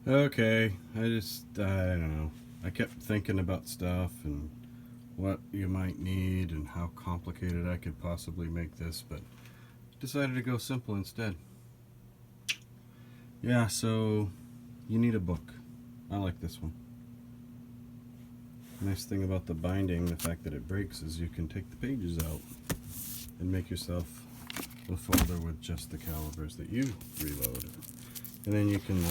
Okay, I don't know. I kept thinking about stuff and what you might need and how complicated I could possibly make this, but decided to go simple instead. Yeah, so you need a book. I like this one. Nice thing about the binding, the fact that it breaks, is you can take the pages out and make yourself a folder with just the calibers that you reload. And then you can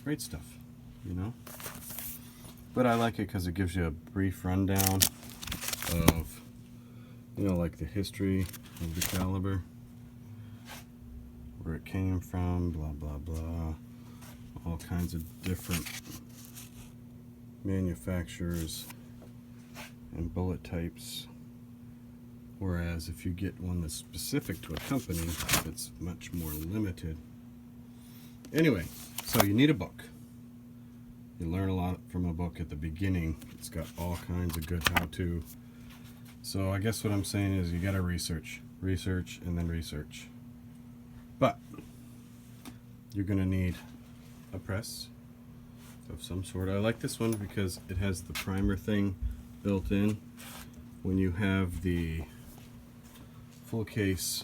write stuff, you know? But I like it because it gives you a brief rundown of, like the history of the caliber, where it came from, blah, blah, blah, all kinds of different manufacturers and bullet types. Whereas if you get one that's specific to a company, it's much more limited. Anyway, so you need a book. You learn a lot from a book at the beginning. It's got all kinds of good how-to. So I guess what I'm saying is you gotta research, and then research. But you're gonna need a press of some sort. I like this one because it has the primer thing built in. When you have the full case,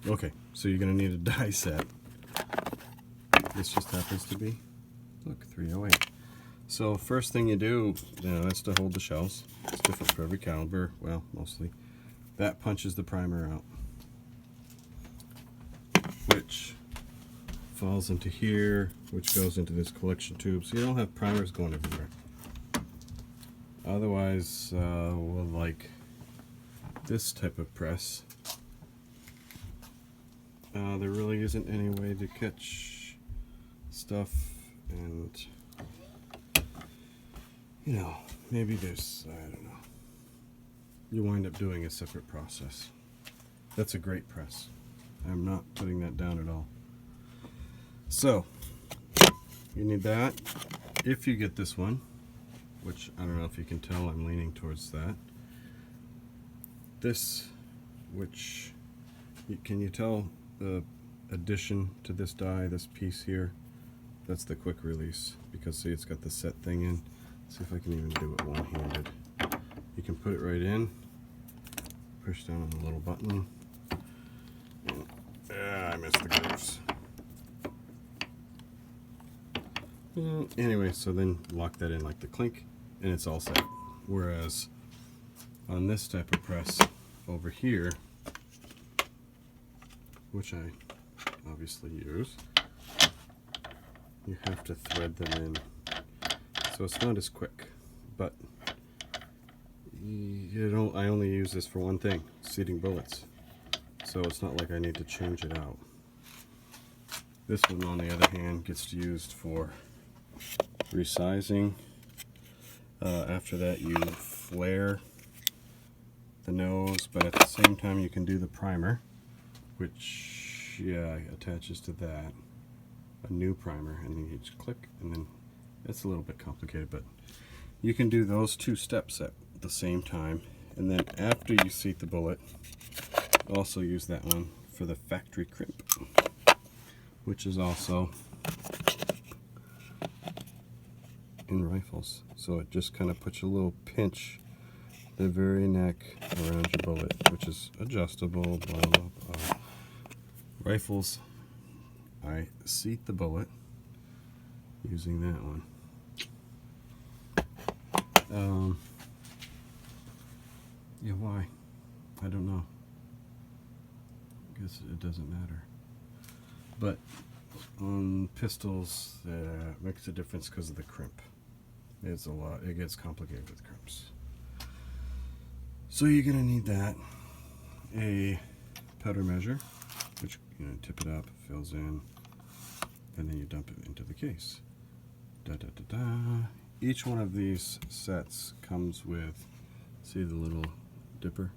okay, so you're gonna need a die set. This just happens to be, look, 308. So first thing you do, that's to hold the shells. It's different for every caliber, well, mostly. That punches the primer out, which falls into here, which goes into this collection tube, so you don't have primers going everywhere. Otherwise, well, like this type of press, there really isn't any way to catch stuff, and maybe there's, I don't know, you wind up doing a separate process. That's a great press. I'm not putting that down at all. So you need that. If you get this one, which I don't know if you can tell, I'm leaning towards that. This, which, can you tell the addition to this die, this piece here? That's the quick release, because see, it's got the set thing in. See if I can even do it one-handed. You can put it right in, push down on the little button. I missed the grooves. Anyway, so then lock that in like the clink, and it's all set. Whereas on this type of press over here, which I obviously use, you have to thread them in. So it's not as quick, but I only use this for one thing, seating bullets. So it's not like I need to change it out. This one, on the other hand, gets used for resizing. After that, you flare the nose, but at the same time you can do the primer, which attaches to that, a new primer, and then you just click, and then it's a little bit complicated, but you can do those two steps at the same time. And then after you seat the bullet, also use that one for the factory crimp, which is also in rifles. So it just kind of puts a little pinch the very neck around your bullet, which is adjustable, blah, blah, blah. Rifles, I seat the bullet using that one. Yeah, why? I don't know. I guess it doesn't matter. But on pistols, makes a difference because of the crimp. It's a lot. It gets complicated with crimps. So you're gonna need that, a powder measure, which tip it up, fills in, and then you dump it into the case. Da da da da. Each one of these sets comes with, see the little dipper?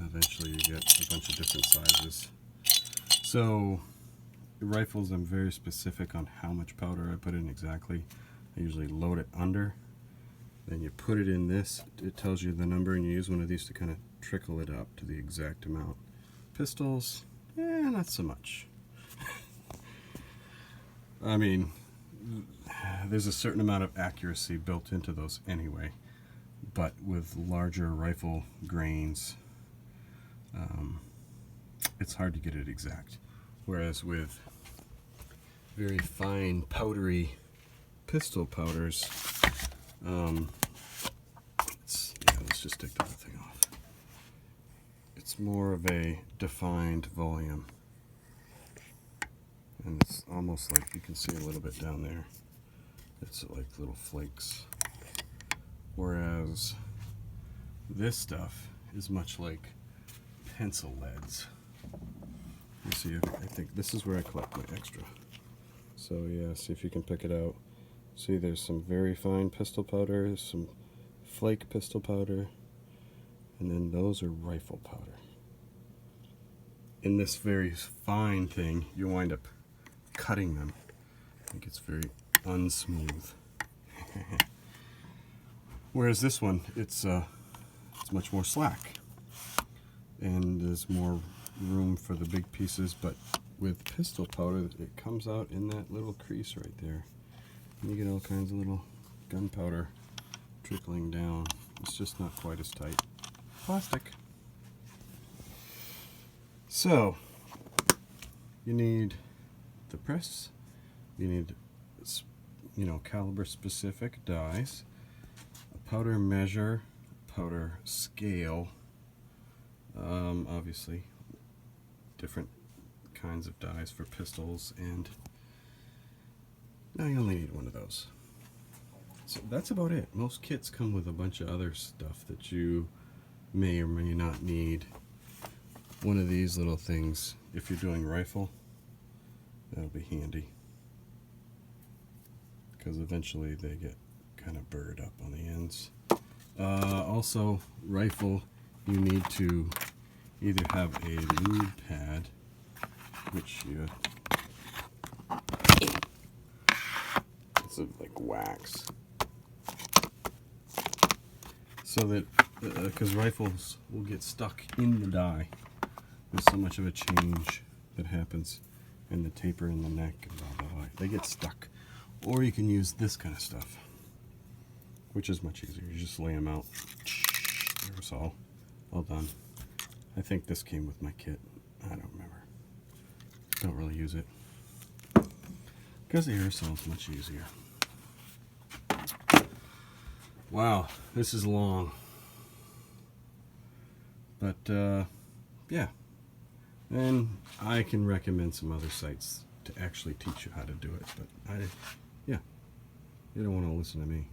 Eventually you get a bunch of different sizes. So the rifles, I'm very specific on how much powder I put in exactly. I usually load it under, then you put it in this, it tells you the number, and you use one of these to kind of trickle it up to the exact amount. Pistols, not so much. I mean, there's a certain amount of accuracy built into those anyway, but with larger rifle grains, it's hard to get it exact. Whereas with very fine powdery pistol powders, let's just take the whole thing off. It's more of a defined volume. And it's almost like you can see a little bit down there. It's like little flakes. Whereas this stuff is much like pencil leads. You see, I think this is where I collect my extra. So yeah, see if you can pick it out. See, there's some very fine pistol powder, some flake pistol powder, and then those are rifle powder. In this very fine thing, you wind up cutting them. It gets very unsmooth. Whereas this one, it's much more slack, and there's more room for the big pieces. But with pistol powder, it comes out in that little crease right there, and you get all kinds of little gunpowder trickling down. It's just not quite as tight. Plastic. So you need the press, you need, caliber specific dies, a powder measure, powder scale, obviously different kinds of dies for pistols, and now you only need one of those. So that's about it. Most kits come with a bunch of other stuff that you may or may not need. One of these little things, if you're doing rifle, that'll be handy, because eventually they get kind of burred up on the ends. Also, rifle, you need to either have a lube pad, which you, it's like wax, so that, because rifles will get stuck in the die. There's so much of a change that happens in the taper in the neck and blah, blah, blah. They get stuck. Or you can use this kind of stuff, which is much easier. You just lay them out. There's all done. I think this came with my kit. I don't remember. Don't really use it, because the aerosol is much easier. Wow, this is long. But, yeah. And I can recommend some other sites to actually teach you how to do it, but you don't want to listen to me.